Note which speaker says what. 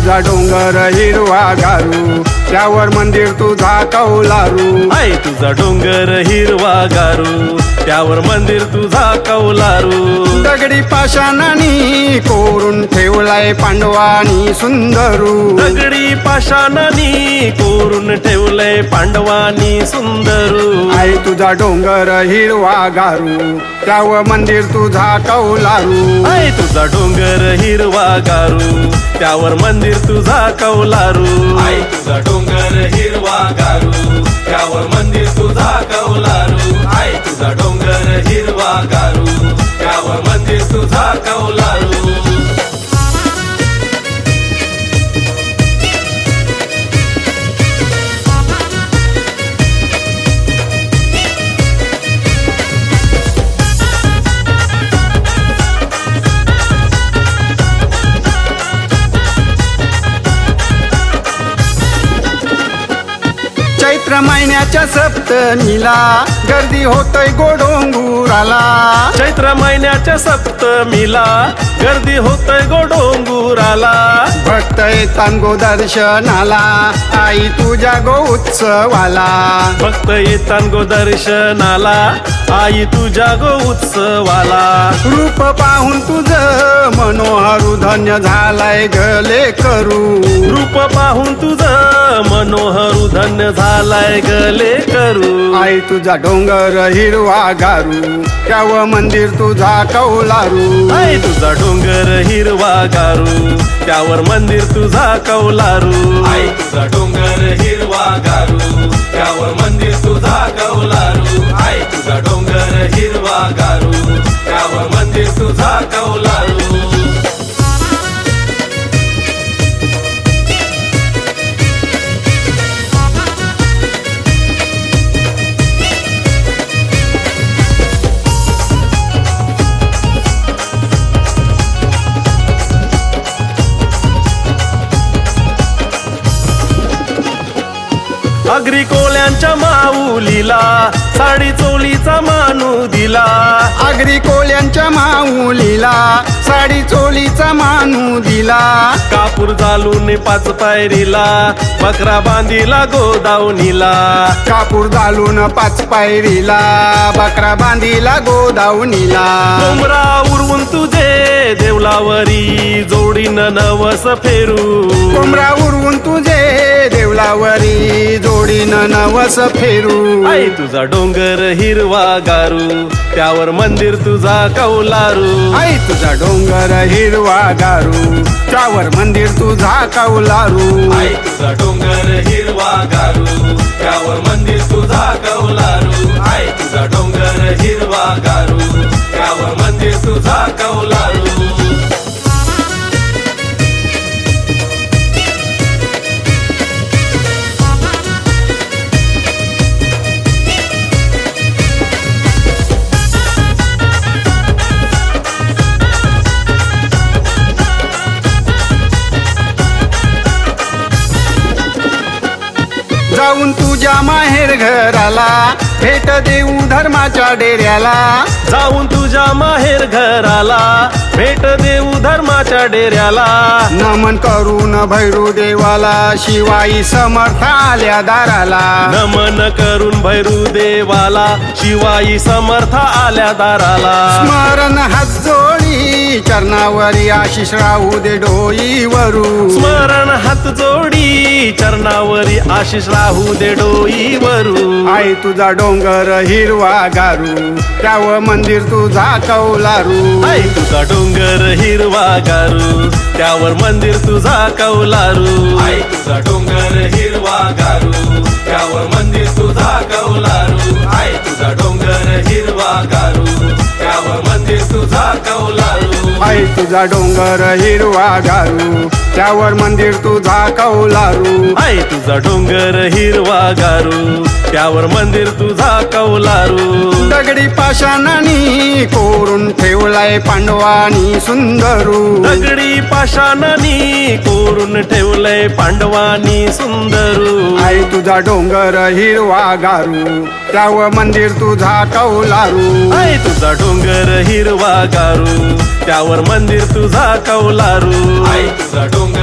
Speaker 1: तुझा डोंगर हिरवा गारू, त्यावर मंदिर तुझा कौलारू.
Speaker 2: आहे तुझा डोंगर हिरवा गारू, त्यावर मंदिर तुझा कौलारू.
Speaker 1: दगडी पाषाणानी कोरून ठेवलाय पांडवानी सुंदरू.
Speaker 2: दगडी पाषाणानी कोरून ठेवलंय पांडवानी सुंदरू.
Speaker 1: आहे तुझा डोंगर हिरवा गारू, त्यावर मंदिर तुझा कौलारू.
Speaker 2: आहे तुझा डोंगर हिरवा गारू, त्यावर मंदिर तुझा कौलारू. आहे तुझा डोंगर हिरवा गारू, त्यावर मंदिर तुझा कौलारू. आहे तुझा डोंगर हिरवा गारू, त्यावर मंदिर तुझा कौलारू.
Speaker 1: चैत्र महिन्याच्या सप्तमीला गर्दी होतय गोडोंगुराला.
Speaker 2: चैत्र महिन्याच्या सप्तमीला गर्दी होतय गोडोंगुराला.
Speaker 1: भक्त येतात गो दर्शनाला, आई तुझ्या गो उत्सवाला.
Speaker 2: भक्त येतात गो दर्शनाला, आई तुझ्या गो उत्सवाला.
Speaker 1: रूप पाहून तुझं मनोहर धन्य झालाय गले करू.
Speaker 2: रूप पाहून तुझं मनोहर धन्य झालाय गले करू.
Speaker 1: आई तुझा डोंगर हिरवा गारू, त्यावर मंदिर तुझा कौलारू.
Speaker 2: आहे तुझा डोंगर हिरवा गारू, त्यावर मंदिर तुझा कौलारू. आहे तुझा डोंगर हिरवा गारू, त्यावर मंदिर तुझा कौलारू. आहे तुझा डोंगर हिरवा गारू, त्यावर मंदिर तुझा कौलारू. आगरी कोल्यांच्या माऊलीला साडी चोलीचा मानू दिला.
Speaker 1: आगरी कोल्यांच्या माऊलीला साडी चोलीचा मानू दिला.
Speaker 2: कापूर जालून पाच पायरीला बकरा बांधिला गोदावणीला.
Speaker 1: कापूर घालून पाच पायरीला बकरा बांधिला गोदावणीला.
Speaker 2: कोंबरा उरवून तुझे देवलावरी जोडीन नवस फेरू.
Speaker 1: कोंबरा उरवून तुझे देवलावरी जोडीन नवस फेरू.
Speaker 2: आई तुझा डोंगर हिरवा गारू, त्यावर मंदिर तुझा कौलारू.
Speaker 1: आई तुझा डोंगर हिरवा गारू, त्यावर मंदिर तुझा कौलारू.
Speaker 2: आई तुझा डोंगर हिरवा गारू, त्यावर मंदिर तुझा कौलारू. आई तुझा डोंगर हिरवा गारू, त्यावर मंदिर तुझा कौलारू.
Speaker 1: जाऊन तुझ्या माहेर घराला भेट देऊ धर्माच्या डेऱ्याला.
Speaker 2: जाऊन तुझ्या माहेर घराला भेट देऊ धर्माच्या डेऱ्याला.
Speaker 1: नमन करून भैरू देवाला शिवाई समर्थ आल्या दाराला.
Speaker 2: नमन करून भैरू देवाला शिवाई समर्थ आल्या दाराला.
Speaker 1: स्मरण हात जोडी चरणावरी आशिष राहू दे डोईवरू.
Speaker 2: स्मरण हात जोडी चरणावरी आशिष राहू दे डोईवरू.
Speaker 1: आई तुझा डोंगर हिरवा गारू, त्यावर मंदिर तुझा कौलारू.
Speaker 2: आई तुझा डोंगर हिरवा गारू, त्यावर मंदिर तुझा कौलारू. आई तुझा डोंगर हिरवा गारू, त्यावर मंदिर तुझा कौलारू. आई तुझा डोंगर हिरवा गारू, त्यावर मंदिर तुझा कौलारू.
Speaker 1: आई तुझा डोंगर हिरवा गारू, त्यावर मंदिर तुझा कौलारू.
Speaker 2: आई तुझा डोंगर हिरवा गारू, त्यावर मंदिर तुझा कौलारू.
Speaker 1: दगडी पाषाणानी कोरून ठेवलाय पांडवानी सुंदरू.
Speaker 2: दगडी पाषाणानी कोरून ठेवलंय पांडवानी सुंदरू.
Speaker 1: आई तुझा डोंगर हिरवा गारू, त्यावर मंदिर तुझा कौलारू.
Speaker 2: आई तुझा डोंगर हिरवा गारू, त्यावर मंदिर तुझा कौलारू. आई तुझा डोंगर